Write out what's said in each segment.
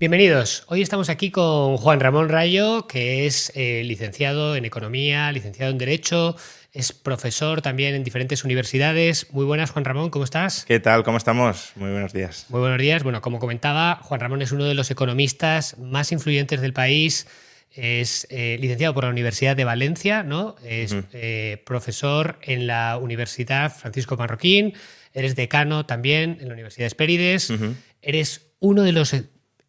Bienvenidos. Hoy estamos aquí con Juan Ramón Rayo, que es licenciado en Economía, licenciado en Derecho, es profesor también en diferentes universidades. Muy buenas, Juan Ramón, ¿cómo estás? ¿Qué tal? ¿Cómo estamos? Muy buenos días. Muy buenos días. Bueno, como comentaba, Juan Ramón es uno de los economistas más influyentes del país. Es licenciado por la Universidad de Valencia, ¿no? Es profesor en la Universidad Francisco Marroquín. Eres decano también en la Universidad de Hespérides. Eres uno de los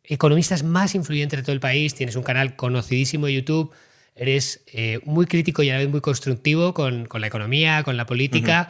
economistas más influyentes de todo el país. Tienes un canal conocidísimo de YouTube. Eres muy crítico y a la vez muy constructivo con la economía, con la política.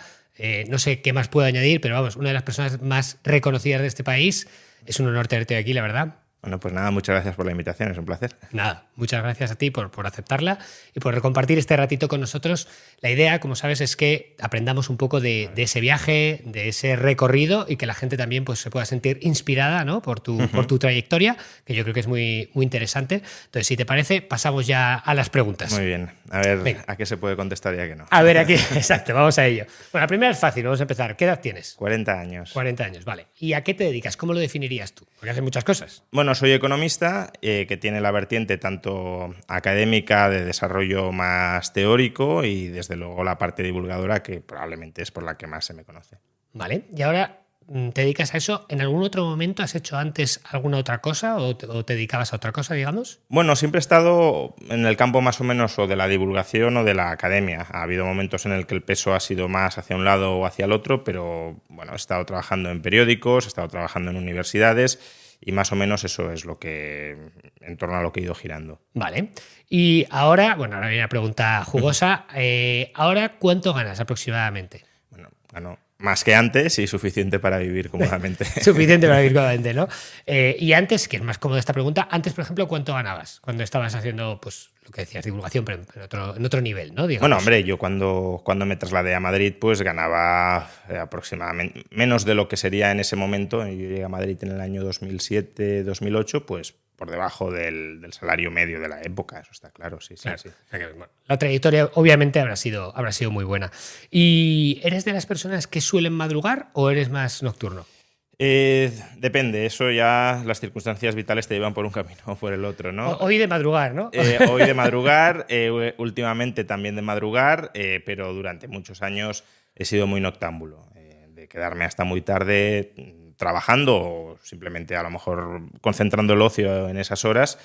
No sé qué más puedo añadir, pero vamos, una de las personas más reconocidas de este país. Es un honor tenerte aquí, la verdad. Bueno, pues nada, muchas gracias por la invitación, es un placer. Nada, muchas gracias a ti por aceptarla y por compartir este ratito con nosotros. La idea, como sabes, es que aprendamos un poco de ese viaje, de ese recorrido y que la gente también pues, se pueda sentir inspirada, ¿no? por tu trayectoria, que yo creo que es muy, muy interesante. Entonces, si te parece, pasamos ya a las preguntas. Muy bien, a ver, venga, ¿a qué se puede contestar ya que no? A ver, aquí, exacto, vamos a ello. Bueno, la primera es fácil, vamos a empezar. ¿Qué edad tienes? 40 años. 40 años, vale. ¿Y a qué te dedicas? ¿Cómo lo definirías tú? Porque haces muchas cosas. Bueno, soy economista, que tiene la vertiente tanto académica, de desarrollo más teórico y desde luego la parte divulgadora, que probablemente es por la que más se me conoce. Vale, y ahora te dedicas a eso. ¿En algún otro momento has hecho antes alguna otra cosa o te dedicabas a otra cosa, digamos? Bueno, siempre he estado en el campo más o menos o de la divulgación o de la academia. Ha habido momentos en el que el peso ha sido más hacia un lado o hacia el otro, pero bueno, he estado trabajando en periódicos, he estado trabajando en universidades y más o menos eso es lo que, en torno a lo que he ido girando. Vale. Y ahora, bueno, ahora viene una pregunta jugosa. ¿Ahora cuánto ganas aproximadamente? Bueno, gano más que antes y suficiente para vivir cómodamente. Suficiente para vivir cómodamente, ¿no? Y antes, que es más cómoda esta pregunta, antes, por ejemplo, ¿cuánto ganabas cuando estabas haciendo, pues, lo que decías, divulgación, pero en otro nivel, ¿no? Digamos. Bueno, hombre, yo cuando me trasladé a Madrid, pues ganaba aproximadamente menos de lo que sería en ese momento. Yo llegué a Madrid en el año 2007-2008, pues por debajo del salario medio de la época, eso está claro, sí. Claro. O sea que, bueno, la trayectoria obviamente habrá sido muy buena. ¿Y eres de las personas que suelen madrugar o eres más nocturno? Depende, eso ya las circunstancias vitales te llevan por un camino o por el otro, ¿no? Hoy de madrugar, ¿no? Hoy de madrugar, últimamente también de madrugar, pero durante muchos años he sido muy noctámbulo, de quedarme hasta muy tarde trabajando o simplemente a lo mejor concentrando el ocio en esas horas,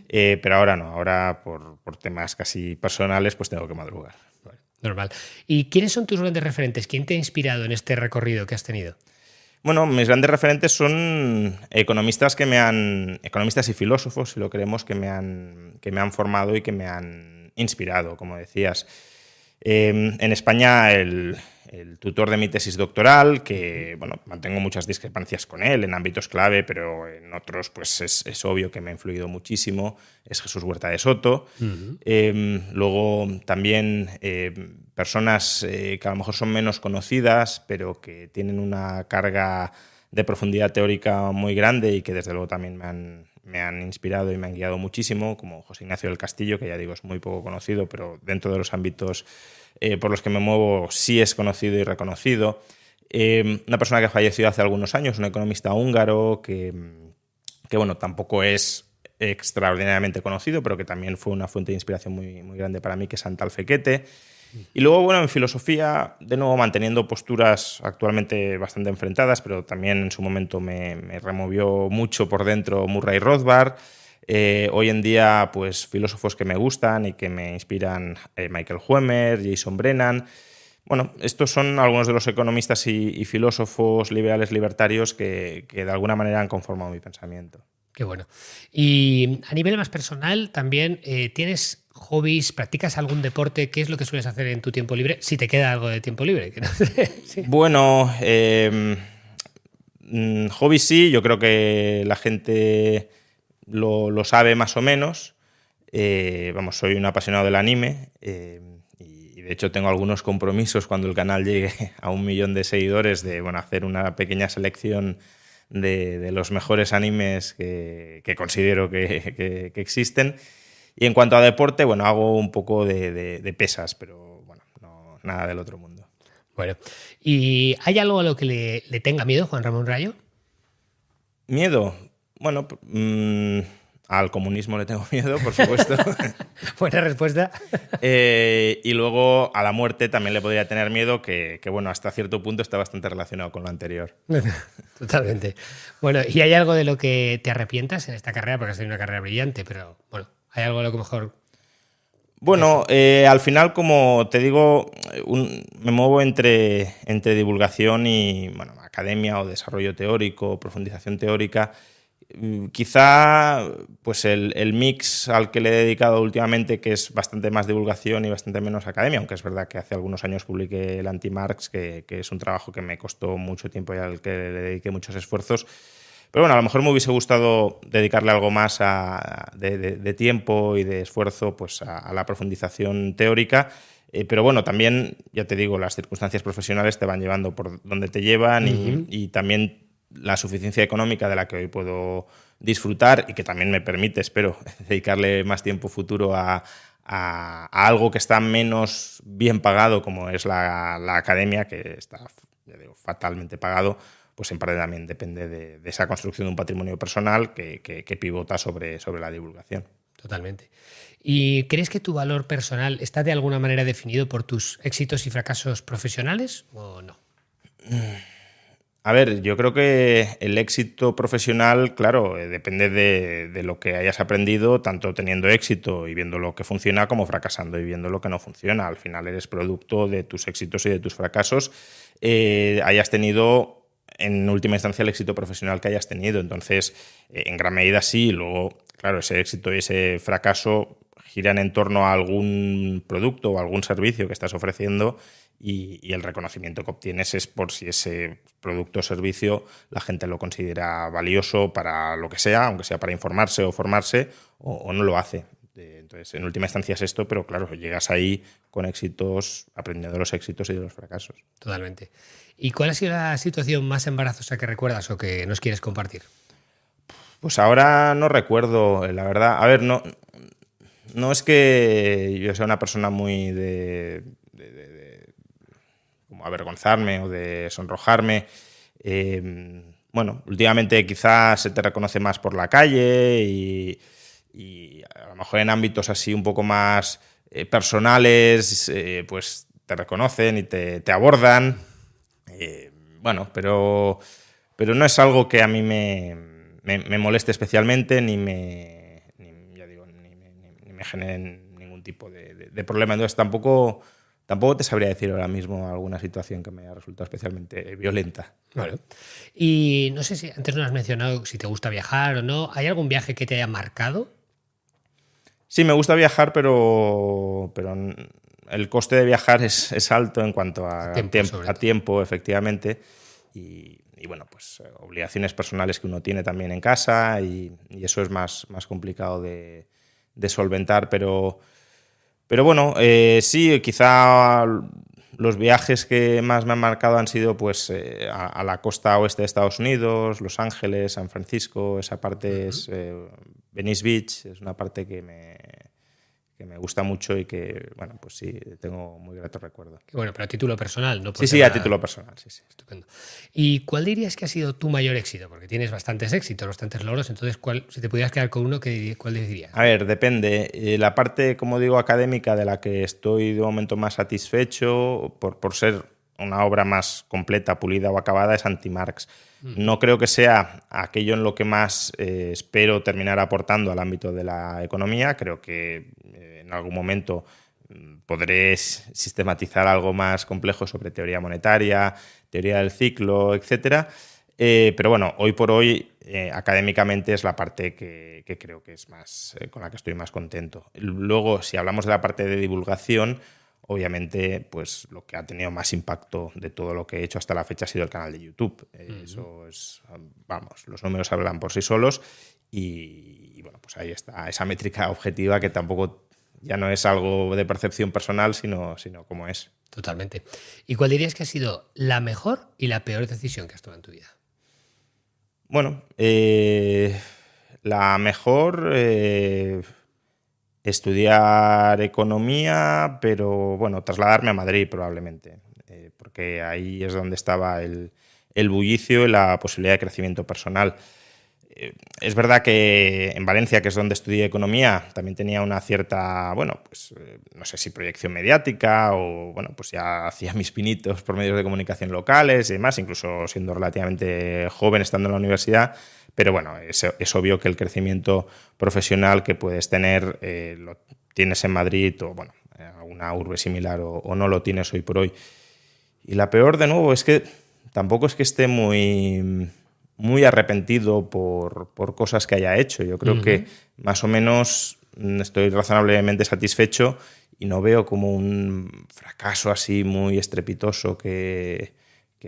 pero ahora no, ahora por temas casi personales pues tengo que madrugar. Bueno, normal. ¿Y quiénes son tus grandes referentes? ¿Quién te ha inspirado en este recorrido que has tenido? Bueno, mis grandes referentes son economistas economistas y filósofos, si lo queremos, que me han formado y que me han inspirado, como decías. En España, el tutor de mi tesis doctoral, que bueno, mantengo muchas discrepancias con él en ámbitos clave, pero en otros pues es obvio que me ha influido muchísimo, es Jesús Huerta de Soto. Luego también personas que a lo mejor son menos conocidas, pero que tienen una carga de profundidad teórica muy grande y que desde luego también me han inspirado y me han guiado muchísimo, como José Ignacio del Castillo, que ya digo es muy poco conocido, pero dentro de los ámbitos por los que me muevo sí es conocido y reconocido. Una persona que falleció hace algunos años, un economista húngaro que bueno, tampoco es extraordinariamente conocido, pero que también fue una fuente de inspiración muy, muy grande para mí, que es Antal Fekete. Y luego, bueno, en filosofía, de nuevo manteniendo posturas actualmente bastante enfrentadas, pero también en su momento me removió mucho por dentro Murray Rothbard. Hoy en día, pues filósofos que me gustan y que me inspiran, Michael Huemer, Jason Brennan. Bueno, estos son algunos de los economistas y filósofos liberales libertarios que de alguna manera han conformado mi pensamiento. Qué bueno. Y a nivel más personal, también ¿tienes hobbies? ¿Practicas algún deporte? ¿Qué es lo que sueles hacer en tu tiempo libre? Si te queda algo de tiempo libre. Que no sé. Sí. Bueno, hobbies sí, yo creo que la gente lo sabe más o menos. Vamos, soy un apasionado del anime y de hecho tengo algunos compromisos cuando el canal llegue a 1 millón de seguidores de bueno, hacer una pequeña selección de los mejores animes que considero que existen. Y en cuanto a deporte, bueno, hago un poco de pesas, pero bueno, no, nada del otro mundo. Bueno, ¿y hay algo a lo que le tenga miedo Juan Ramón Rayo? ¿Miedo? Bueno, al comunismo le tengo miedo, por supuesto. Buena respuesta. Y luego a la muerte también le podría tener miedo, que bueno, hasta cierto punto está bastante relacionado con lo anterior. Totalmente. Bueno, ¿y hay algo de lo que te arrepientas en esta carrera? Porque has tenido una carrera brillante, pero bueno, ¿hay algo de lo que mejor? Bueno, al final, como te digo, me muevo entre divulgación y bueno, academia o desarrollo teórico, profundización teórica. Quizá pues el mix al que le he dedicado últimamente, que es bastante más divulgación y bastante menos academia, aunque es verdad que hace algunos años publiqué el Anti-Marx, que es un trabajo que me costó mucho tiempo y al que le dediqué muchos esfuerzos. Pero bueno, a lo mejor me hubiese gustado dedicarle algo más de tiempo y de esfuerzo pues a la profundización teórica. Pero bueno, también, ya te digo, las circunstancias profesionales te van llevando por donde te llevan y también la suficiencia económica de la que hoy puedo disfrutar y que también me permite, espero, dedicarle más tiempo futuro a algo que está menos bien pagado, como es la academia, que está, ya digo, fatalmente pagado, pues en parte también depende de esa construcción de un patrimonio personal que pivota sobre la divulgación. Totalmente. ¿Y crees que tu valor personal está de alguna manera definido por tus éxitos y fracasos profesionales o no? A ver, yo creo que el éxito profesional, claro, depende de lo que hayas aprendido, tanto teniendo éxito y viendo lo que funciona, como fracasando y viendo lo que no funciona. Al final eres producto de tus éxitos y de tus fracasos. Hayas tenido, en última instancia, el éxito profesional que hayas tenido. Entonces, en gran medida sí. Luego, claro, ese éxito y ese fracaso giran en torno a algún producto o algún servicio que estás ofreciendo y el reconocimiento que obtienes es por si ese producto o servicio la gente lo considera valioso para lo que sea, aunque sea para informarse o formarse, o no lo hace. Entonces, en última instancia es esto, pero claro, llegas ahí con éxitos, aprendiendo de los éxitos y de los fracasos. Totalmente. ¿Y cuál ha sido la situación más embarazosa que recuerdas o que nos quieres compartir? Pues ahora no recuerdo, la verdad. A ver, no es que yo sea una persona muy de como avergonzarme o de sonrojarme. Bueno, últimamente quizás se te reconoce más por la calle y a lo mejor en ámbitos así un poco más personales, pues te reconocen y te abordan. Bueno, pero no es algo que a mí me moleste especialmente ni me genere ningún tipo de problema. Entonces tampoco te sabría decir ahora mismo alguna situación que me haya resultado especialmente violenta. Vale. Y no sé si antes no has mencionado si te gusta viajar o no. ¿Hay algún viaje que te haya marcado? Sí, me gusta viajar, pero el coste de viajar es alto en cuanto a tiempo, efectivamente. Y bueno, pues obligaciones personales que uno tiene también en casa y eso es más complicado de solventar, pero bueno, sí, quizá los viajes que más me han marcado han sido pues a la costa oeste de Estados Unidos, Los Ángeles, San Francisco, esa parte es Venice Beach, es una parte que me gusta mucho y que, bueno, pues sí, tengo muy grato recuerdo. Bueno, pero a título personal, ¿no? Sí, a título personal, sí. Estupendo. ¿Y cuál dirías que ha sido tu mayor éxito? Porque tienes bastantes éxitos, bastantes logros, entonces, si te pudieras quedar con uno, ¿cuál dirías? A ver, depende. La parte, como digo, académica de la que estoy de momento más satisfecho, por ser una obra más completa, pulida o acabada, es Anti-Marx. No creo que sea aquello en lo que más espero terminar aportando al ámbito de la economía. Creo que en algún momento podré sistematizar algo más complejo sobre teoría monetaria, teoría del ciclo, etcétera. Pero bueno, hoy por hoy, académicamente es la parte que creo que es más con la que estoy más contento. Luego, si hablamos de la parte de divulgación, obviamente, pues lo que ha tenido más impacto de todo lo que he hecho hasta la fecha ha sido el canal de YouTube. Eso es, vamos, los números hablan por sí solos y bueno, pues ahí está esa métrica objetiva que tampoco ya no es algo de percepción personal, sino como es. Totalmente. ¿Y cuál dirías que ha sido la mejor y la peor decisión que has tomado en tu vida? Bueno, la mejor... estudiar economía, pero bueno, trasladarme a Madrid probablemente, porque ahí es donde estaba el bullicio y la posibilidad de crecimiento personal. Es verdad que en Valencia, que es donde estudié economía, también tenía una cierta, bueno, pues no sé si proyección mediática o, bueno, pues ya hacía mis pinitos por medios de comunicación locales y demás, incluso siendo relativamente joven estando en la universidad. Pero bueno, es obvio que el crecimiento profesional que puedes tener lo tienes en Madrid o, bueno, alguna urbe similar o no lo tienes hoy por hoy. Y la peor, de nuevo, es que tampoco es que esté muy arrepentido por cosas que haya hecho. Yo creo que más o menos estoy razonablemente satisfecho y no veo como un fracaso así muy estrepitoso que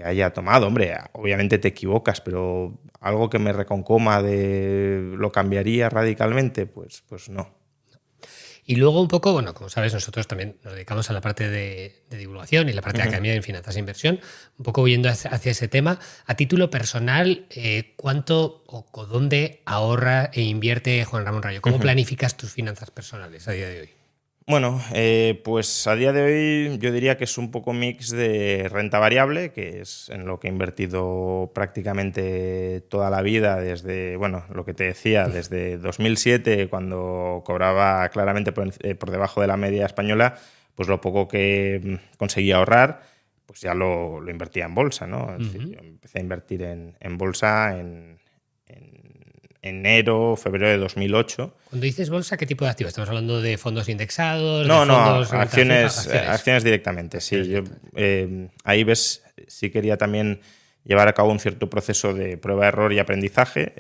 haya tomado. Hombre, obviamente te equivocas, pero algo que me reconcoma de lo cambiaría radicalmente, pues no. Y luego un poco, bueno, como sabes, nosotros también nos dedicamos a la parte de divulgación y la parte de academia en finanzas e inversión, un poco huyendo hacia ese tema. A título personal, ¿cuánto o dónde ahorra e invierte Juan Ramón Rayo? ¿Cómo planificas tus finanzas personales a día de hoy? Bueno, pues a día de hoy yo diría que es un poco mix de renta variable, que es en lo que he invertido prácticamente toda la vida desde, bueno, lo que te decía, desde 2007, cuando cobraba claramente por debajo de la media española, pues lo poco que conseguía ahorrar, pues ya lo invertía en bolsa, ¿no? Es decir, yo empecé a invertir en bolsa en enero, febrero de 2008. Cuando dices bolsa, ¿qué tipo de activos? ¿Estamos hablando de fondos indexados? No, de fondos acciones directamente, sí. Ahí ves, sí quería también llevar a cabo un cierto proceso de prueba, error y aprendizaje,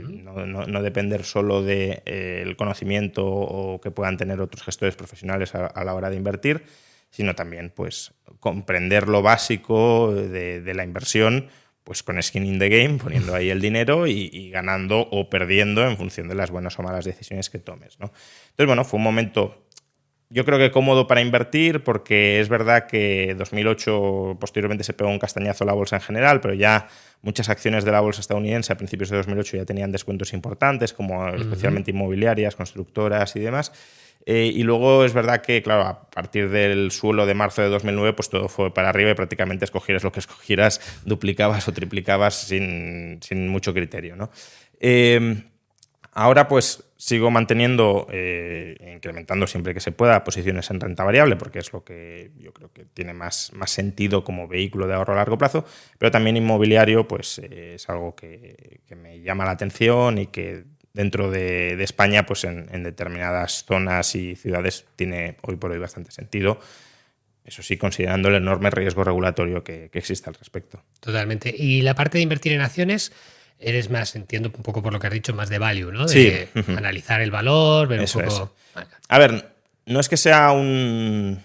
no depender solo del conocimiento o que puedan tener otros gestores profesionales a la hora de invertir, sino también pues comprender lo básico de la inversión, pues con skin in the game, poniendo ahí el dinero y ganando o perdiendo en función de las buenas o malas decisiones que tomes, ¿no? Entonces, bueno, fue un momento, yo creo que cómodo para invertir, porque es verdad que 2008 posteriormente se pegó un castañazo a la bolsa en general, pero ya muchas acciones de la bolsa estadounidense a principios de 2008 ya tenían descuentos importantes, como especialmente inmobiliarias, constructoras y demás. Y luego es verdad que, claro, a partir del suelo de marzo de 2009, pues todo fue para arriba y prácticamente escogieras lo que escogieras, duplicabas o triplicabas sin mucho criterio, ¿no? Ahora pues sigo manteniendo, incrementando siempre que se pueda, posiciones en renta variable, porque es lo que yo creo que tiene más sentido como vehículo de ahorro a largo plazo, pero también inmobiliario pues es algo que me llama la atención y que dentro de España, pues en determinadas zonas y ciudades tiene hoy por hoy bastante sentido. Eso sí, considerando el enorme riesgo regulatorio que existe al respecto. Totalmente. Y la parte de invertir en acciones, eres más, entiendo un poco por lo que has dicho, más de value, ¿no? De analizar el valor, ver Eso un poco... es. A ver, no es que sea un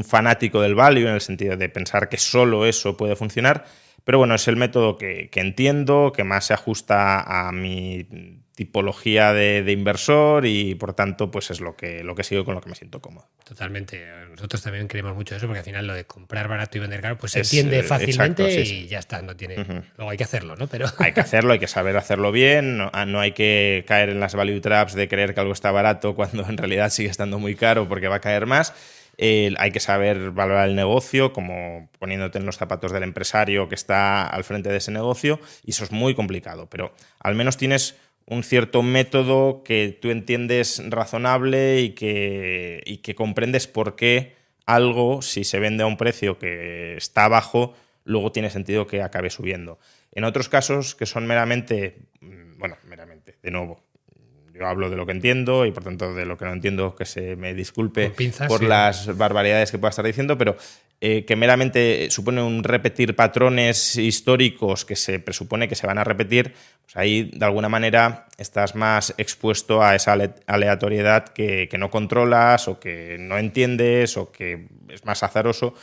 fanático del value en el sentido de pensar que solo eso puede funcionar, pero bueno, es el método que entiendo, que más se ajusta a mi tipología de inversor y por tanto pues es lo que sigo, con lo que me siento cómodo. Totalmente. Nosotros también queremos mucho eso porque al final lo de comprar barato y vender caro pues se entiende fácilmente. Exacto, sí. Y ya está, no tiene... Luego hay que hacerlo, ¿no? Pero hay que hacerlo, hay que saber hacerlo bien, no hay que caer en las value traps de creer que algo está barato cuando en realidad sigue estando muy caro porque va a caer más. Hay que saber valorar el negocio, como poniéndote en los zapatos del empresario que está al frente de ese negocio, y eso es muy complicado, pero al menos tienes un cierto método que tú entiendes razonable y que comprendes por qué algo, si se vende a un precio que está bajo, luego tiene sentido que acabe subiendo. En otros casos que son meramente, de nuevo, yo hablo de lo que entiendo y por tanto de lo que no entiendo que se me disculpe por las barbaridades que pueda estar diciendo, pero que meramente supone un repetir patrones históricos que se presupone que se van a repetir, pues ahí de alguna manera estás más expuesto a esa aleatoriedad que no controlas o que no entiendes o que es más azaroso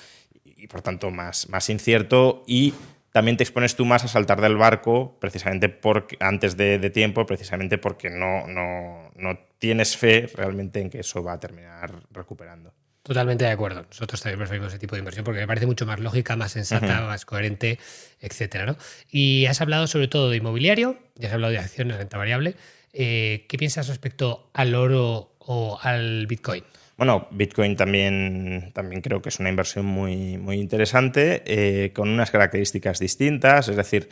y por tanto más incierto, y también te expones tú más a saltar del barco precisamente antes de tiempo, precisamente porque no tienes fe realmente en que eso va a terminar recuperando. Totalmente de acuerdo. Nosotros también preferimos ese tipo de inversión porque me parece mucho más lógica, más sensata, más coherente, etcétera, ¿no? Y has hablado sobre todo de inmobiliario, ya has hablado de acciones, renta variable. ¿Qué piensas respecto al oro o al Bitcoin? Bueno, Bitcoin también creo que es una inversión muy, muy interesante, con unas características distintas. Es decir,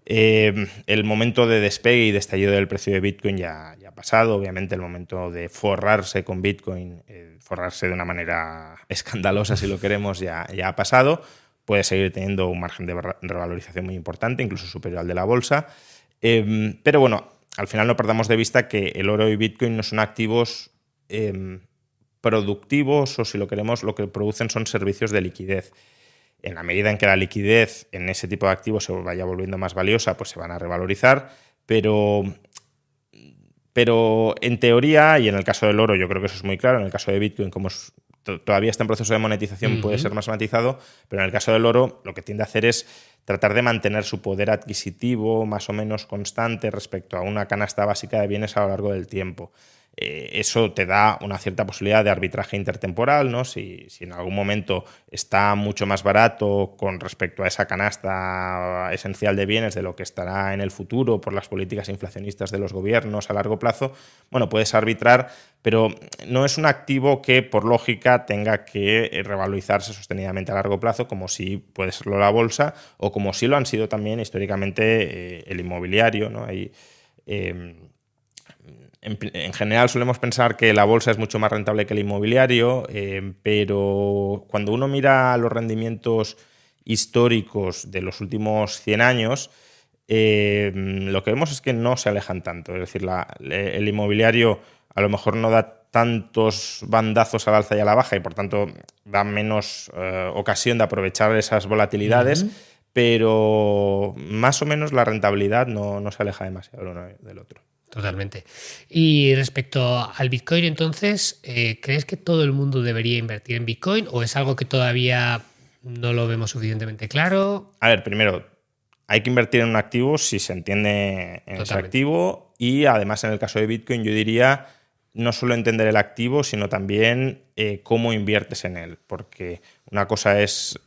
El momento de despegue y de estallido del precio de Bitcoin ya ha pasado. Obviamente el momento de forrarse con Bitcoin, forrarse de una manera escandalosa si lo queremos, ya ha pasado. Puede seguir teniendo un margen de revalorización muy importante, incluso superior al de la bolsa. Pero bueno, al final no perdamos de vista que el oro y Bitcoin no son activos productivos, o si lo queremos, lo que producen son servicios de liquidez. En la medida en que la liquidez en ese tipo de activos se vaya volviendo más valiosa, pues se van a revalorizar, pero en teoría, y en el caso del oro yo creo que eso es muy claro, en el caso de Bitcoin, como todavía está en proceso de monetización, puede ser más matizado, pero en el caso del oro lo que tiende a hacer es tratar de mantener su poder adquisitivo más o menos constante respecto a una canasta básica de bienes a lo largo del tiempo. Eso te da una cierta posibilidad de arbitraje intertemporal, ¿no? Si en algún momento está mucho más barato con respecto a esa canasta esencial de bienes de lo que estará en el futuro por las políticas inflacionistas de los gobiernos a largo plazo, bueno, puedes arbitrar, pero no es un activo que por lógica tenga que revalorizarse sostenidamente a largo plazo, como si puede serlo la bolsa o como sí lo han sido también históricamente el inmobiliario, ¿no? En general solemos pensar que la bolsa es mucho más rentable que el inmobiliario, pero cuando uno mira los rendimientos históricos de los últimos 100 años, lo que vemos es que no se alejan tanto. Es decir, el inmobiliario a lo mejor no da tantos bandazos al alza y a la baja y por tanto da menos ocasión de aprovechar esas volatilidades, pero más o menos la rentabilidad no se aleja demasiado uno del otro. Totalmente. Y respecto al Bitcoin, entonces, ¿crees que todo el mundo debería invertir en Bitcoin o es algo que todavía no lo vemos suficientemente claro? A ver, primero, hay que invertir en un activo si se entiende en ese activo, y además en el caso de Bitcoin yo diría no solo entender el activo, sino también cómo inviertes en él, porque una cosa es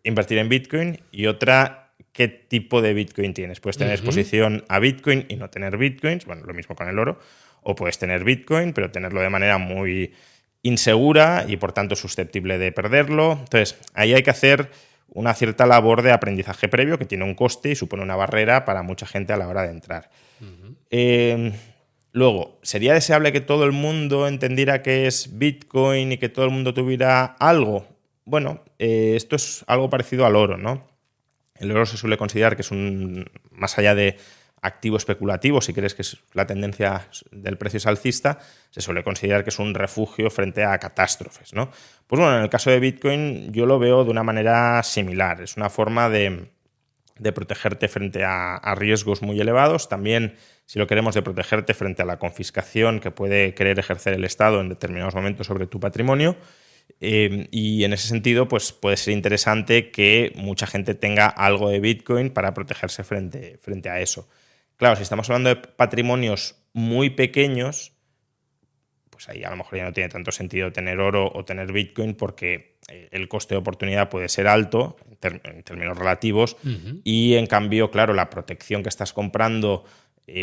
invertir en Bitcoin y otra qué tipo de Bitcoin tienes. Puedes tener exposición a Bitcoin y no tener Bitcoins, bueno, lo mismo con el oro, o puedes tener Bitcoin, pero tenerlo de manera muy insegura y por tanto susceptible de perderlo. Entonces, ahí hay que hacer una cierta labor de aprendizaje previo que tiene un coste y supone una barrera para mucha gente a la hora de entrar. Luego, ¿sería deseable que todo el mundo entendiera qué es Bitcoin y que todo el mundo tuviera algo? Bueno, esto es algo parecido al oro, ¿no? El oro se suele considerar que es más allá de activo especulativo, si crees que la tendencia del precio es alcista, se suele considerar que es un refugio frente a catástrofes, ¿no? Pues bueno, en el caso de Bitcoin yo lo veo de una manera similar. Es una forma de protegerte frente a riesgos muy elevados. También, si lo queremos, de protegerte frente a la confiscación que puede querer ejercer el Estado en determinados momentos sobre tu patrimonio. Y en ese sentido, pues puede ser interesante que mucha gente tenga algo de Bitcoin para protegerse frente a eso. Claro, si estamos hablando de patrimonios muy pequeños, pues ahí a lo mejor ya no tiene tanto sentido tener oro o tener Bitcoin, porque el coste de oportunidad puede ser alto en términos relativos, y en cambio, claro, la protección que estás comprando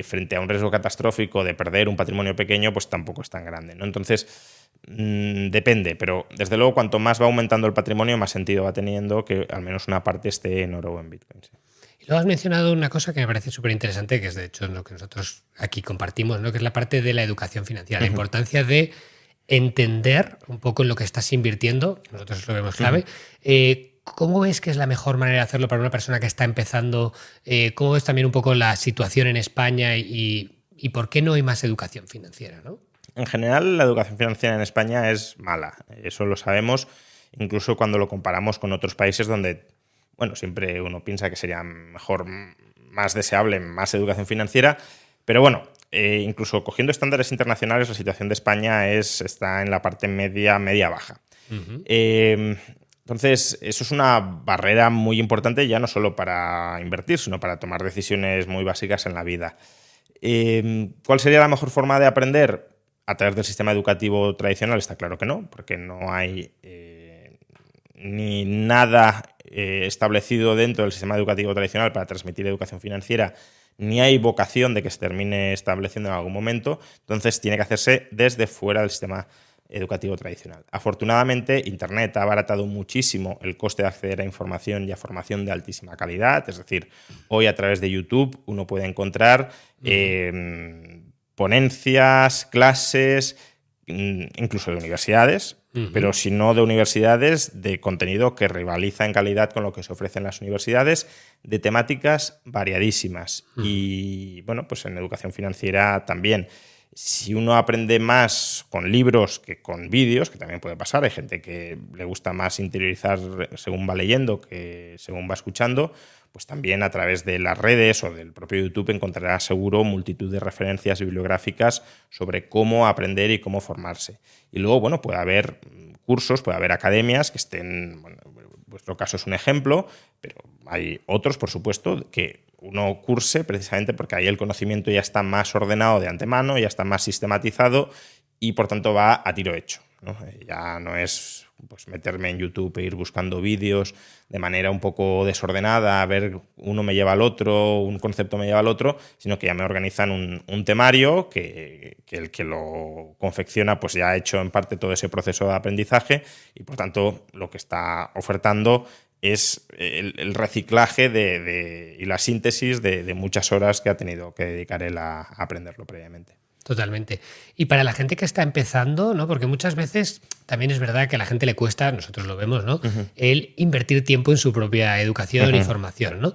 frente a un riesgo catastrófico de perder un patrimonio pequeño, pues tampoco es tan grande, ¿no? Entonces, depende, pero desde luego cuanto más va aumentando el patrimonio, más sentido va teniendo que al menos una parte esté en oro o en Bitcoin. Sí. Y luego has mencionado una cosa que me parece súper interesante, que es de hecho lo que nosotros aquí compartimos, ¿no? Que es la parte de la educación financiera, la importancia de entender un poco en lo que estás invirtiendo, nosotros lo vemos clave. ¿Cómo ves que es la mejor manera de hacerlo para una persona que está empezando? ¿Cómo ves también un poco la situación en España y por qué no hay más educación financiera, ¿no? En general, la educación financiera en España es mala. Eso lo sabemos, incluso cuando lo comparamos con otros países donde, bueno, siempre uno piensa que sería mejor, más deseable, más educación financiera. Pero bueno, incluso cogiendo estándares internacionales, la situación de España está en la parte media-baja. Entonces, eso es una barrera muy importante, ya no solo para invertir, sino para tomar decisiones muy básicas en la vida. ¿Cuál sería la mejor forma de aprender? A través del sistema educativo tradicional está claro que no, porque no hay ni nada establecido dentro del sistema educativo tradicional para transmitir educación financiera, ni hay vocación de que se termine estableciendo en algún momento. Entonces tiene que hacerse desde fuera del sistema educativo tradicional. Afortunadamente, Internet ha abaratado muchísimo el coste de acceder a información y a formación de altísima calidad. Es decir, hoy a través de YouTube uno puede encontrar ponencias, clases, incluso de universidades, pero si no de universidades, de contenido que rivaliza en calidad con lo que se ofrece en las universidades, de temáticas variadísimas. Y bueno, pues en educación financiera también. Si uno aprende más con libros que con vídeos, que también puede pasar, hay gente que le gusta más interiorizar según va leyendo que según va escuchando, pues también a través de las redes o del propio YouTube encontrará seguro multitud de referencias bibliográficas sobre cómo aprender y cómo formarse. Y luego, bueno, puede haber cursos, puede haber academias que estén, bueno, vuestro caso es un ejemplo, pero hay otros, por supuesto, que uno curse precisamente porque ahí el conocimiento ya está más ordenado de antemano, ya está más sistematizado y por tanto va a tiro hecho, ¿no? Ya no es pues meterme en YouTube e ir buscando vídeos de manera un poco desordenada, a ver, uno me lleva al otro, un concepto me lleva al otro, sino que ya me organizan un temario que el que lo confecciona pues ya ha hecho en parte todo ese proceso de aprendizaje y por tanto lo que está ofertando es el reciclaje y la síntesis de muchas horas que ha tenido que dedicar él a aprenderlo previamente. Totalmente. Y para la gente que está empezando, ¿no? Porque muchas veces también es verdad que a la gente le cuesta, nosotros lo vemos, ¿no? El invertir tiempo en su propia educación y formación, ¿no?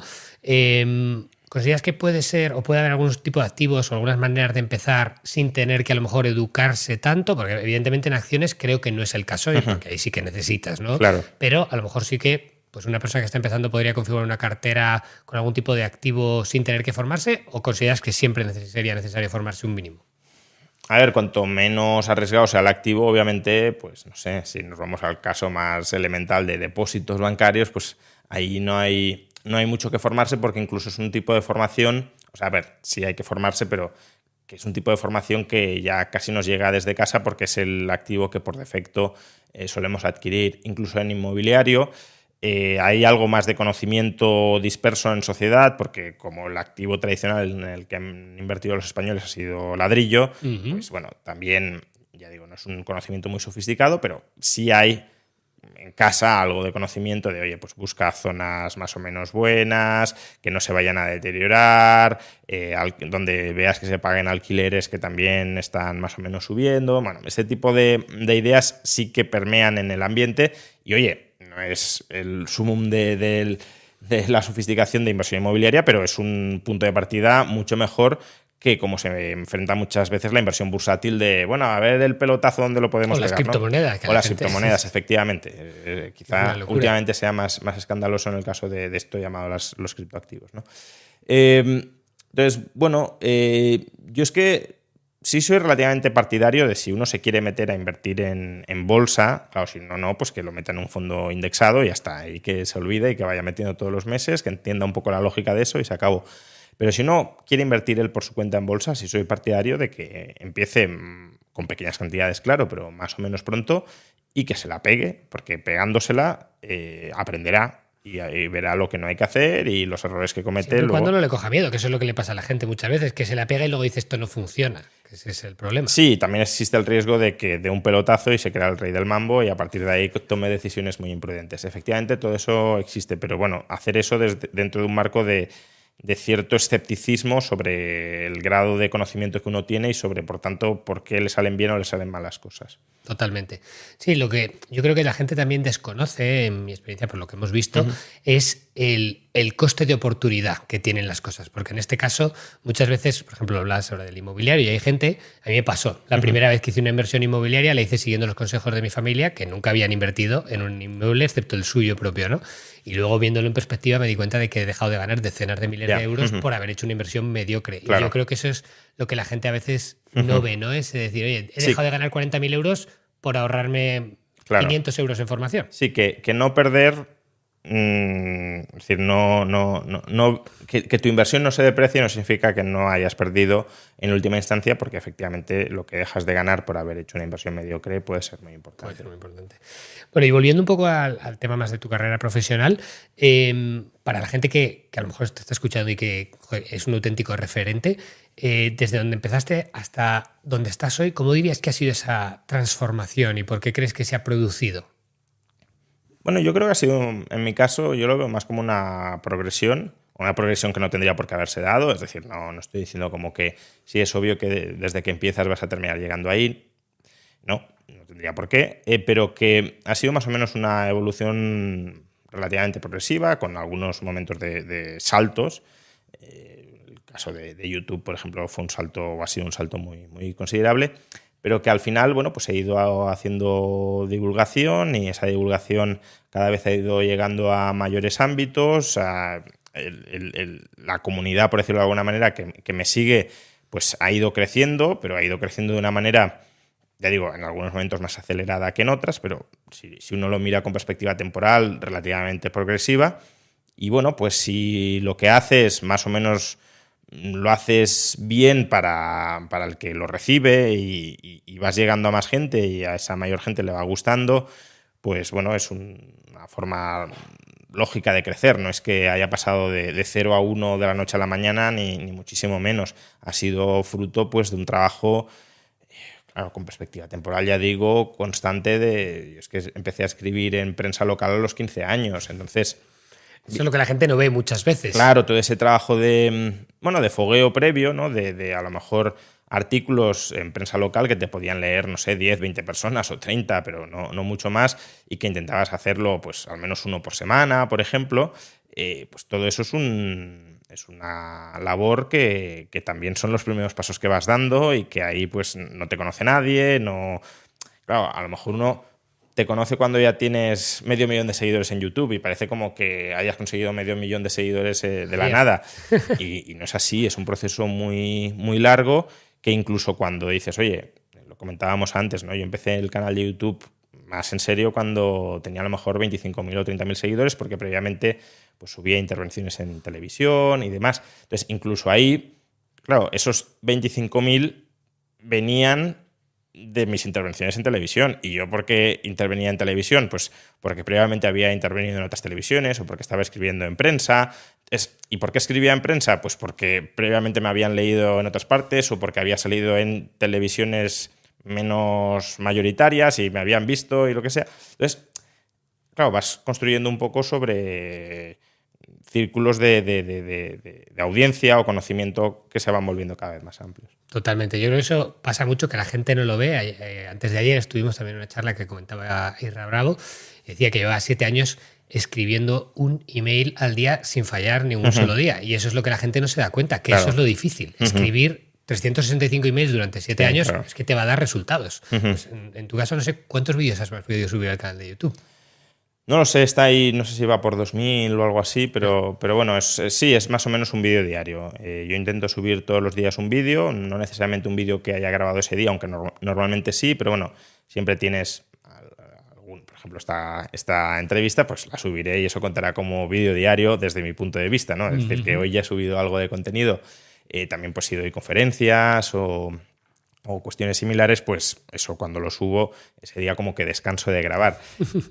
¿Consideras que puede ser o puede haber algún tipo de activos o algunas maneras de empezar sin tener que a lo mejor educarse tanto? Porque evidentemente en acciones creo que no es el caso, porque ahí sí que necesitas, ¿no? Claro. Pero a lo mejor sí que pues una persona que está empezando podría configurar una cartera con algún tipo de activo sin tener que formarse, ¿o consideras que siempre sería necesario formarse un mínimo? A ver, cuanto menos arriesgado sea el activo, obviamente, pues no sé, si nos vamos al caso más elemental de depósitos bancarios, pues ahí no hay mucho que formarse porque incluso es un tipo de formación, o sea, a ver, sí hay que formarse, pero que es un tipo de formación que ya casi nos llega desde casa porque es el activo que por defecto solemos adquirir, incluso en inmobiliario. Hay algo más de conocimiento disperso en sociedad, porque como el activo tradicional en el que han invertido los españoles ha sido ladrillo, pues bueno, también, ya digo, no es un conocimiento muy sofisticado, pero sí hay en casa algo de conocimiento de, oye, pues busca zonas más o menos buenas, que no se vayan a deteriorar, donde veas que se paguen alquileres que también están más o menos subiendo. Bueno, ese tipo de ideas sí que permean en el ambiente y, oye, no es el sumum de la sofisticación de inversión inmobiliaria, pero es un punto de partida mucho mejor que como se enfrenta muchas veces la inversión bursátil de, bueno, a ver el pelotazo donde lo podemos pegar, las criptomonedas. ¿no? O las criptomonedas, efectivamente. Quizá últimamente sea más escandaloso en el caso de esto llamado los criptoactivos, ¿no? Entonces, bueno, yo es que sí soy relativamente partidario de si uno se quiere meter a invertir en bolsa, claro, si no, pues que lo meta en un fondo indexado y ya está, y que se olvide y que vaya metiendo todos los meses, que entienda un poco la lógica de eso y se acabó. Pero si uno quiere invertir él por su cuenta en bolsa, sí soy partidario de que empiece con pequeñas cantidades, claro, pero más o menos pronto y que se la pegue, porque pegándosela aprenderá y verá lo que no hay que hacer y los errores que comete. Siempre cuando no le coja miedo, que eso es lo que le pasa a la gente muchas veces, que se la pega y luego dice esto no funciona, que ese es el problema. Sí, también existe el riesgo de que dé un pelotazo y se crea el rey del mambo y a partir de ahí tome decisiones muy imprudentes. Efectivamente, todo eso existe, pero bueno, hacer eso dentro de un marco de cierto escepticismo sobre el grado de conocimiento que uno tiene y sobre, por tanto, por qué le salen bien o le salen mal las cosas. Totalmente. Sí, lo que yo creo que la gente también desconoce, en mi experiencia, por lo que hemos visto, es el coste de oportunidad que tienen las cosas. Porque en este caso, muchas veces, por ejemplo, hablas ahora del inmobiliario y hay gente, a mí me pasó, la primera vez que hice una inversión inmobiliaria la hice siguiendo los consejos de mi familia, que nunca habían invertido en un inmueble excepto el suyo propio, ¿no? Y luego, viéndolo en perspectiva, me di cuenta de que he dejado de ganar decenas de miles de euros por haber hecho una inversión mediocre. Claro. Y yo creo que eso es lo que la gente a veces no ve, ¿no? Es decir, oye, he dejado de ganar 40.000 euros por ahorrarme 500 euros en formación. Sí, que no perder Es decir, que tu inversión no se deprecie no significa que no hayas perdido en última instancia, porque efectivamente lo que dejas de ganar por haber hecho una inversión mediocre puede ser muy importante. Puede ser muy importante. Bueno, y volviendo un poco al tema más de tu carrera profesional, para la gente que a lo mejor te está escuchando y que es un auténtico referente, desde donde empezaste hasta donde estás hoy, ¿cómo dirías que ha sido esa transformación y por qué crees que se ha producido? Bueno, yo creo que ha sido, en mi caso, yo lo veo más como una progresión que no tendría por qué haberse dado. Es decir, no estoy diciendo como que sí es obvio que desde que empiezas vas a terminar llegando ahí. No tendría por qué, pero que ha sido más o menos una evolución relativamente progresiva, con algunos momentos de saltos. El caso de YouTube, por ejemplo, ha sido un salto muy, muy considerable, pero que al final, bueno, pues he ido haciendo divulgación y esa divulgación cada vez ha ido llegando a mayores ámbitos. La comunidad, por decirlo de alguna manera, que me sigue, pues ha ido creciendo, pero ha ido creciendo de una manera, ya digo, en algunos momentos más acelerada que en otras, pero si uno lo mira con perspectiva temporal, relativamente progresiva. Y bueno, pues si lo que haces más o menos lo haces bien para el que lo recibe y vas llegando a más gente y a esa mayor gente le va gustando, pues bueno, es una forma lógica de crecer. No es que haya pasado de 0 a 1 de la noche a la mañana, ni muchísimo menos. Ha sido fruto, pues, de un trabajo, claro, con perspectiva temporal, ya digo, constante. Yo es que empecé a escribir en prensa local a los 15 años, entonces... Eso es lo que la gente no ve muchas veces. Claro, todo ese trabajo de fogueo previo, ¿no? De a lo mejor artículos en prensa local que te podían leer, no sé, 10, 20 personas o 30, pero no mucho más, y que intentabas hacerlo pues al menos uno por semana, por ejemplo. Pues todo eso es una labor que también son los primeros pasos que vas dando y que ahí pues no te conoce nadie, Claro, a lo mejor uno te conoce cuando ya tienes 500.000 de seguidores en YouTube y parece como que hayas conseguido 500.000 de seguidores de la nada. Y no es así, es un proceso muy, muy largo que incluso cuando dices, oye, lo comentábamos antes, ¿no? Yo empecé el canal de YouTube más en serio cuando tenía a lo mejor 25.000 o 30.000 seguidores, porque previamente pues, subía intervenciones en televisión y demás. Entonces, incluso ahí, claro, esos 25.000 venían de mis intervenciones en televisión. ¿Y yo por qué intervenía en televisión? Pues porque previamente había intervenido en otras televisiones o porque estaba escribiendo en prensa. ¿Y por qué escribía en prensa? Pues porque previamente me habían leído en otras partes o porque había salido en televisiones menos mayoritarias y me habían visto y lo que sea. Entonces, claro, vas construyendo un poco sobre círculos de audiencia o conocimiento que se van volviendo cada vez más amplios. Totalmente. Yo creo que eso pasa mucho, que la gente no lo ve. Antes de ayer estuvimos también en una charla que comentaba Isra Bravo. Decía que llevaba 7 años escribiendo un email al día sin fallar ni un solo día. Y eso es lo que la gente no se da cuenta, que eso es lo difícil. Escribir 365 emails durante 7 años es que te va a dar resultados. Pues en tu caso, no sé cuántos vídeos has podido subir al canal de YouTube. No lo sé, está ahí, no sé si va por 2000 o algo así, pero bueno, sí, es más o menos un vídeo diario. Yo intento subir todos los días un vídeo, no necesariamente un vídeo que haya grabado ese día, aunque normalmente sí, pero bueno, siempre tienes por ejemplo, esta entrevista, pues la subiré y eso contará como vídeo diario desde mi punto de vista, ¿no? Es decir, que hoy ya he subido algo de contenido. También pues si doy conferencias o cuestiones similares, pues eso cuando lo subo, ese día como que descanso de grabar.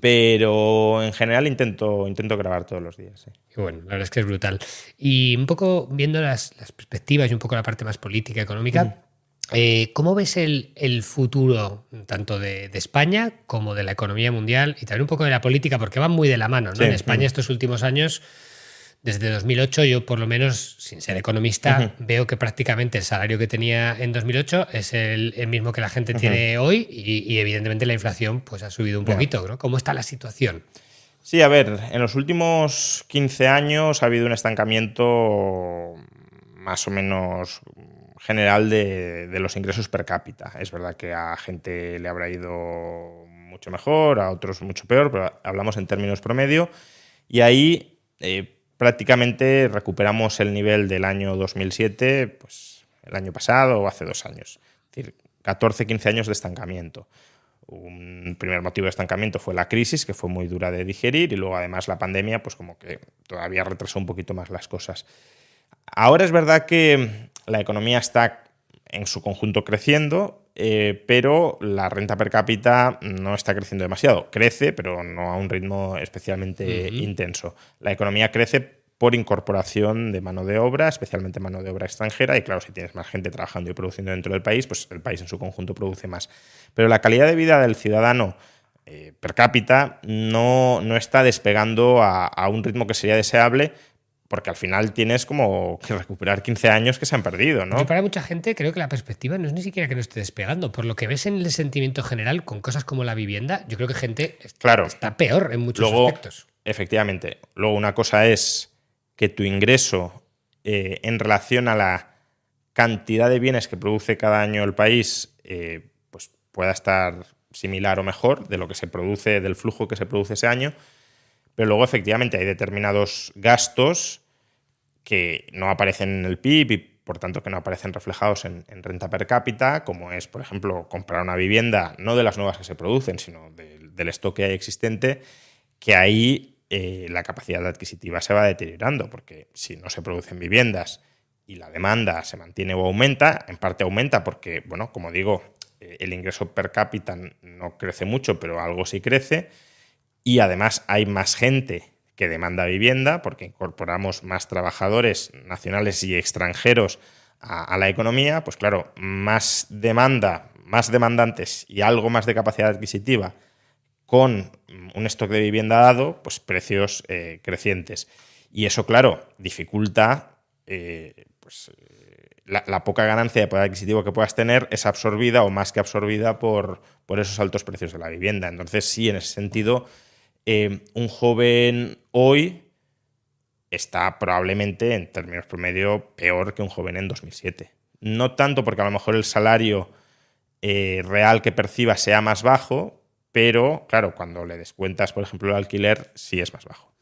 Pero en general intento grabar todos los días. Sí. Y bueno, la verdad es que es brutal. Y un poco viendo las perspectivas y un poco la parte más política, económica, ¿cómo ves el futuro tanto de España como de la economía mundial y también un poco de la política? Porque van muy de la mano, ¿no? Sí. En España estos últimos años... Desde 2008 yo, por lo menos, sin ser economista, veo que prácticamente el salario que tenía en 2008 es el mismo que la gente tiene hoy y evidentemente la inflación pues ha subido un poquito, ¿no? ¿Cómo está la situación? Sí, a ver, en los últimos 15 años ha habido un estancamiento más o menos general de los ingresos per cápita. Es verdad que a gente le habrá ido mucho mejor, a otros mucho peor, pero hablamos en términos promedio. Y ahí... prácticamente recuperamos el nivel del año 2007, pues el año pasado o hace 2 años. Es decir, 14, 15 años de estancamiento. Un primer motivo de estancamiento fue la crisis, que fue muy dura de digerir, y luego además la pandemia, pues como que todavía retrasó un poquito más las cosas. Ahora es verdad que la economía está en su conjunto creciendo, pero la renta per cápita no está creciendo demasiado. Crece, pero no a un ritmo especialmente intenso. La economía crece por incorporación de mano de obra, especialmente mano de obra extranjera, y claro, si tienes más gente trabajando y produciendo dentro del país, pues el país en su conjunto produce más. Pero la calidad de vida del ciudadano per cápita no está despegando a un ritmo que sería deseable, porque al final tienes como que recuperar 15 años que se han perdido, ¿no? Y para mucha gente creo que la perspectiva no es ni siquiera que no esté despegando. Por lo que ves en el sentimiento general con cosas como la vivienda, yo creo que gente está peor en muchos aspectos. Efectivamente. Luego una cosa es que tu ingreso en relación a la cantidad de bienes que produce cada año el país pues pueda estar similar o mejor de lo que se produce, del flujo que se produce ese año, pero luego efectivamente hay determinados gastos que no aparecen en el PIB y por tanto que no aparecen reflejados en renta per cápita, como es, por ejemplo, comprar una vivienda, no de las nuevas que se producen, sino del stock que hay existente, que ahí la capacidad adquisitiva se va deteriorando, porque si no se producen viviendas y la demanda se mantiene o aumenta, en parte aumenta porque, bueno, como digo, el ingreso per cápita no crece mucho, pero algo sí crece, y además hay más gente que demanda vivienda, porque incorporamos más trabajadores nacionales y extranjeros a la economía, pues claro, más demanda, más demandantes y algo más de capacidad adquisitiva con un stock de vivienda dado, pues precios crecientes. Y eso, claro, dificulta la poca ganancia de poder adquisitivo que puedas tener es absorbida o más que absorbida por esos altos precios de la vivienda. Entonces, sí, en ese sentido, un joven hoy está probablemente, en términos promedio, peor que un joven en 2007. No tanto porque a lo mejor el salario real que perciba sea más bajo, pero, claro, cuando le descuentas, por ejemplo, el alquiler, sí es más bajo.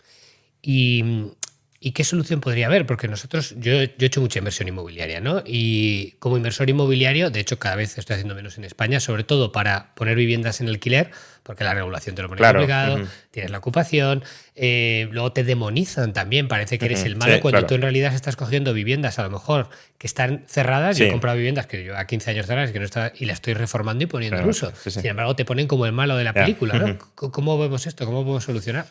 ¿Y qué solución podría haber? Porque yo he hecho mucha inversión inmobiliaria, ¿no? Y como inversor inmobiliario, de hecho, cada vez estoy haciendo menos en España, sobre todo para poner viviendas en alquiler, porque la regulación te lo pone complicado, tienes la ocupación, luego te demonizan también, parece que eres el malo, cuando tú en realidad estás cogiendo viviendas a lo mejor que están cerradas. Yo he comprado viviendas que yo a 15 años cerradas que no estaba, y las estoy reformando y poniendo en uso. Sin embargo, te ponen como el malo de la película, ¿no? ¿Cómo vemos esto? ¿Cómo podemos solucionar?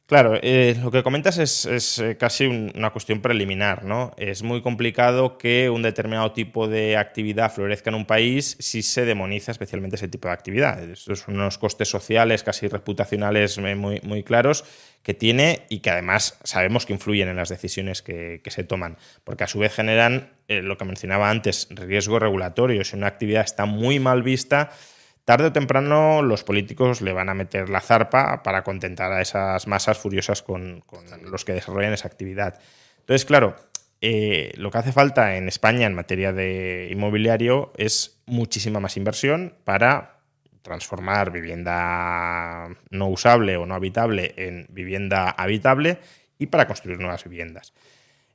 Claro, lo que comentas es casi una cuestión preliminar, ¿no? Es muy complicado que un determinado tipo de actividad florezca en un país si se demoniza especialmente ese tipo de actividad. Esos son unos costes sociales, casi reputacionales muy, muy claros que tiene y que además sabemos que influyen en las decisiones que se toman, porque a su vez generan, lo que mencionaba antes, riesgo regulatorio. Si una actividad está muy mal vista, tarde o temprano los políticos le van a meter la zarpa para contentar a esas masas furiosas con los que desarrollan esa actividad. Entonces, claro, lo que hace falta en España en materia de inmobiliario es muchísima más inversión para transformar vivienda no usable o no habitable en vivienda habitable y para construir nuevas viviendas.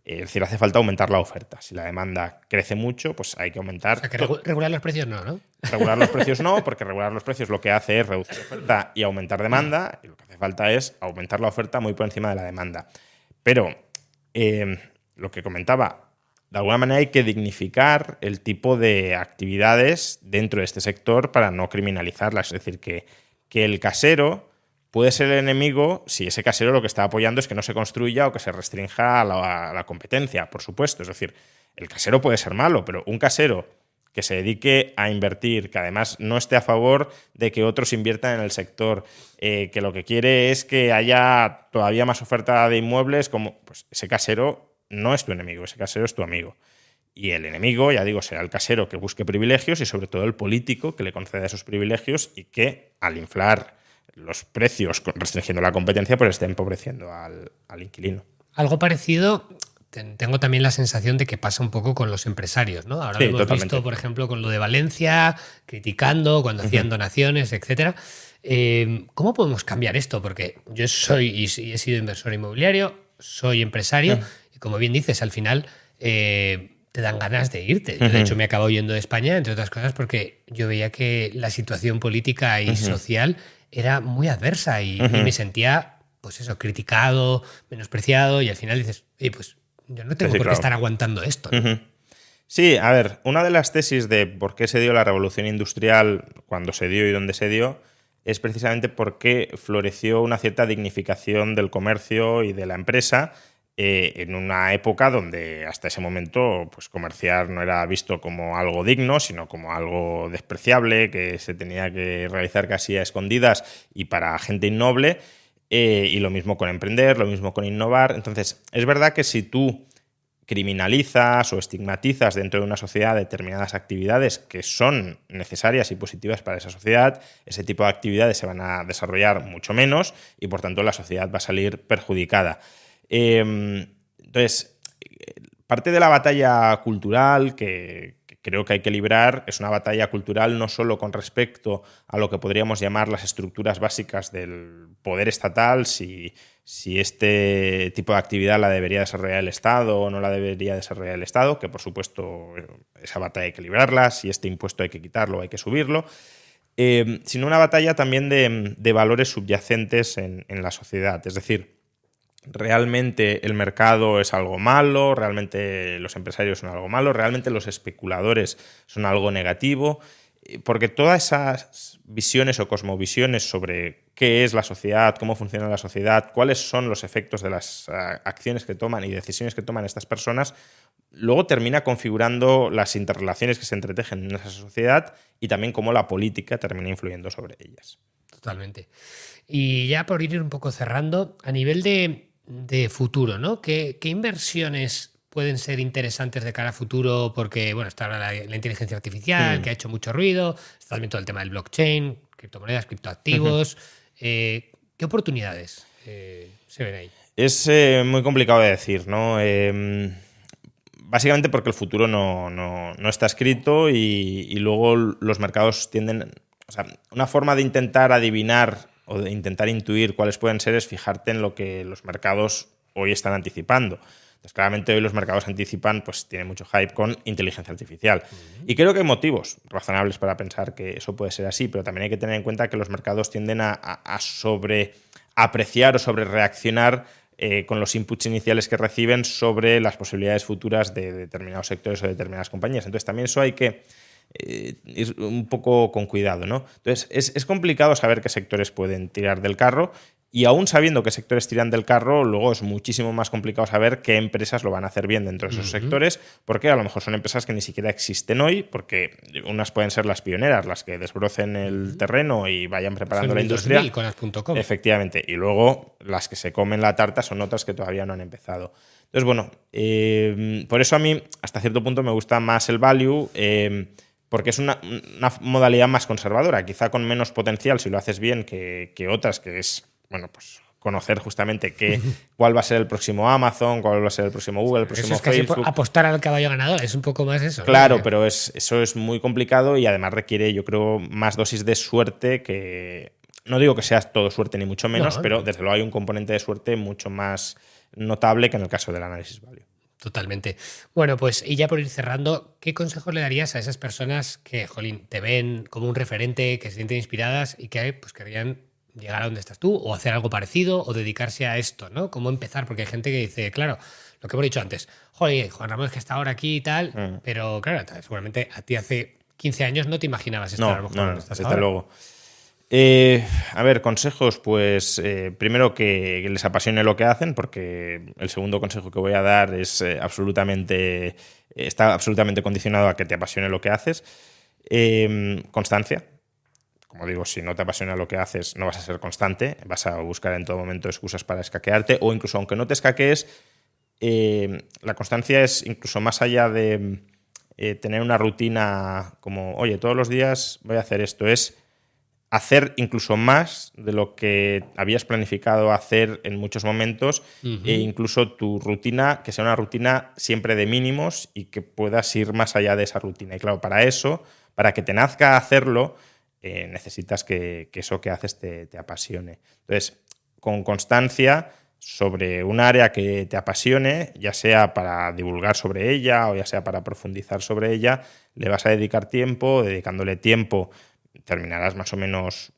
Es decir, hace falta aumentar la oferta. Si la demanda crece mucho, pues hay que aumentar. O sea, que regular los precios no. Regular los precios no, porque regular los precios lo que hace es reducir oferta y aumentar demanda, y lo que hace falta es aumentar la oferta muy por encima de la demanda. Pero lo que comentaba, de alguna manera hay que dignificar el tipo de actividades dentro de este sector para no criminalizarlas. Es decir, que el casero puede ser el enemigo si ese casero lo que está apoyando es que no se construya o que se restrinja a la competencia, por supuesto. Es decir, el casero puede ser malo, pero un casero que se dedique a invertir, que además no esté a favor de que otros inviertan en el sector, que lo que quiere es que haya todavía más oferta de inmuebles, pues ese casero no es tu enemigo, ese casero es tu amigo. Y el enemigo, ya digo, será el casero que busque privilegios y sobre todo el político que le conceda esos privilegios y que al inflar los precios restringiendo la competencia pues esté empobreciendo al inquilino. Algo parecido tengo también la sensación de que pasa un poco con los empresarios, ¿no? Ahora lo hemos visto, por ejemplo, con lo de Valencia, criticando cuando hacían donaciones, etcétera. ¿Cómo podemos cambiar esto? Porque yo soy y he sido inversor inmobiliario, soy empresario y como bien dices, al final te dan ganas de irte. Yo, de hecho, me acabo yendo de España, entre otras cosas, porque yo veía que la situación política y social era muy adversa y me sentía, pues eso, criticado, menospreciado, y al final dices, pues yo no tengo por qué estar aguantando esto, ¿no? Sí, a ver, una de las tesis de por qué se dio la revolución industrial, cuando se dio y dónde se dio, es precisamente porque floreció una cierta dignificación del comercio y de la empresa en una época donde hasta ese momento pues, comerciar no era visto como algo digno, sino como algo despreciable, que se tenía que realizar casi a escondidas y para gente innoble, y lo mismo con emprender, lo mismo con innovar. Entonces, es verdad que si tú criminalizas o estigmatizas dentro de una sociedad determinadas actividades que son necesarias y positivas para esa sociedad, ese tipo de actividades se van a desarrollar mucho menos y por tanto la sociedad va a salir perjudicada. Entonces, parte de la batalla cultural que creo que hay que librar es una batalla cultural no solo con respecto a lo que podríamos llamar las estructuras básicas del poder estatal, si este tipo de actividad la debería desarrollar el Estado o no la debería desarrollar el Estado, que por supuesto esa batalla hay que librarla, si este impuesto hay que quitarlo, hay que subirlo, sino una batalla también de valores subyacentes en la sociedad. Es decir, ¿realmente el mercado es algo malo? ¿Realmente los empresarios son algo malo? ¿Realmente los especuladores son algo negativo? Porque todas esas visiones o cosmovisiones sobre qué es la sociedad, cómo funciona la sociedad, cuáles son los efectos de las acciones que toman y decisiones que toman estas personas, luego termina configurando las interrelaciones que se entretejen en esa sociedad y también cómo la política termina influyendo sobre ellas. Totalmente. Y ya por ir un poco cerrando, a nivel de futuro, ¿no? ¿Qué inversiones pueden ser interesantes de cara a futuro? Porque, bueno, está ahora la inteligencia artificial, que ha hecho mucho ruido, está también todo el tema del blockchain, criptomonedas, criptoactivos. ¿Qué oportunidades se ven ahí? Es muy complicado de decir, ¿no? Básicamente porque el futuro no está escrito y luego los mercados tienden... O sea, una forma de intentar adivinar o de intentar intuir cuáles pueden ser es fijarte en lo que los mercados hoy están anticipando. Entonces, claramente hoy los mercados anticipan, pues tiene mucho hype con inteligencia artificial. Y creo que hay motivos razonables para pensar que eso puede ser así, pero también hay que tener en cuenta que los mercados tienden a sobreapreciar o sobrereaccionar con los inputs iniciales que reciben sobre las posibilidades futuras de determinados sectores o de determinadas compañías. Entonces, también eso hay que ir un poco con cuidado, ¿no? Entonces, es complicado saber qué sectores pueden tirar del carro y aún sabiendo qué sectores tiran del carro, luego es muchísimo más complicado saber qué empresas lo van a hacer bien dentro de esos sectores, porque a lo mejor son empresas que ni siquiera existen hoy, porque unas pueden ser las pioneras, las que desbrocen el terreno y vayan preparando Son la industria. 2000 con as.com. Efectivamente. Y luego las que se comen la tarta son otras que todavía no han empezado. Entonces, bueno, por eso a mí hasta cierto punto me gusta más el value, porque es una modalidad más conservadora, quizá con menos potencial si lo haces bien que otras, que es, bueno, pues conocer justamente cuál va a ser el próximo Amazon, cuál va a ser el próximo Google, el próximo eso es Facebook. Casi apostar al caballo ganador, es un poco más eso. Claro, ¿no? pero eso es muy complicado y además requiere, yo creo, más dosis de suerte que... No digo que sea todo suerte ni mucho menos, pero desde luego hay un componente de suerte mucho más notable que en el caso del análisis value. Totalmente. Bueno, pues y ya por ir cerrando, ¿qué consejos le darías a esas personas que, jolín, te ven como un referente, que se sienten inspiradas y que pues querrían llegar a donde estás tú o hacer algo parecido o dedicarse a esto, ¿no? ¿Cómo empezar? Porque hay gente que dice, claro, lo que hemos dicho antes, joder, Juan Ramón es que está ahora aquí y tal, pero claro, seguramente a ti hace 15 años no te imaginabas estar a lo mejor donde estás desde ahora. luego. A ver, consejos, pues primero que les apasione lo que hacen, porque el segundo consejo que voy a dar es está absolutamente condicionado a que te apasione lo que haces. Constancia. Como digo, si no te apasiona lo que haces, no vas a ser constante, vas a buscar en todo momento excusas para escaquearte, o incluso aunque no te escaquees, la constancia es incluso más allá de tener una rutina como, oye, todos los días voy a hacer esto, es hacer incluso más de lo que habías planificado hacer en muchos momentos e incluso tu rutina, que sea una rutina siempre de mínimos y que puedas ir más allá de esa rutina. Y claro, para eso, para que te nazca hacerlo, necesitas que eso que haces te apasione. Entonces, con constancia, sobre un área que te apasione, ya sea para divulgar sobre ella o ya sea para profundizar sobre ella, le vas a dedicar tiempo, dedicándole tiempo terminarás más o menos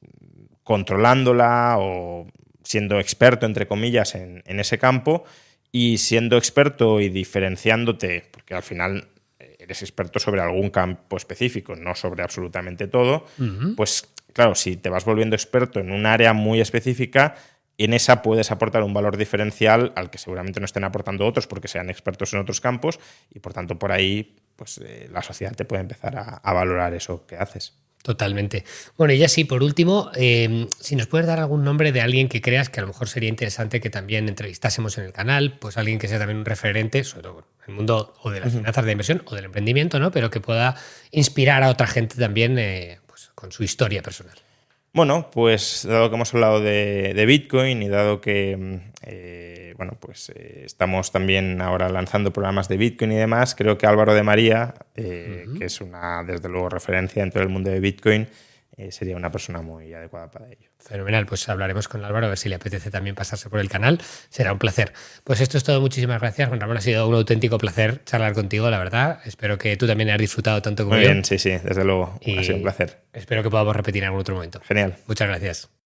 controlándola o siendo experto, entre comillas, en ese campo, y siendo experto y diferenciándote, porque al final eres experto sobre algún campo específico, no sobre absolutamente todo, pues claro, si te vas volviendo experto en un área muy específica, en esa puedes aportar un valor diferencial al que seguramente no estén aportando otros porque sean expertos en otros campos y por tanto por ahí pues, la sociedad te puede empezar a valorar eso que haces. Totalmente. Bueno, y ya sí, por último, si nos puedes dar algún nombre de alguien que creas que a lo mejor sería interesante que también entrevistásemos en el canal, pues alguien que sea también un referente, sobre todo en el mundo o de las finanzas de inversión o del emprendimiento, ¿no? Pero que pueda inspirar a otra gente también pues, con su historia personal. Bueno, pues dado que hemos hablado de Bitcoin y dado que estamos también ahora lanzando programas de Bitcoin y demás, creo que Álvaro de María, que es una, desde luego, referencia dentro del mundo de Bitcoin, sería una persona muy adecuada para ello. Fenomenal, pues hablaremos con Álvaro a ver si le apetece también pasarse por el canal. Será un placer. Pues esto es todo, muchísimas gracias, Juan Ramón. Ha sido un auténtico placer charlar contigo, la verdad. Espero que tú también hayas disfrutado tanto como yo. Muy bien, sí, desde luego. Ha sido un placer. Espero que podamos repetir en algún otro momento. Genial. Muchas gracias.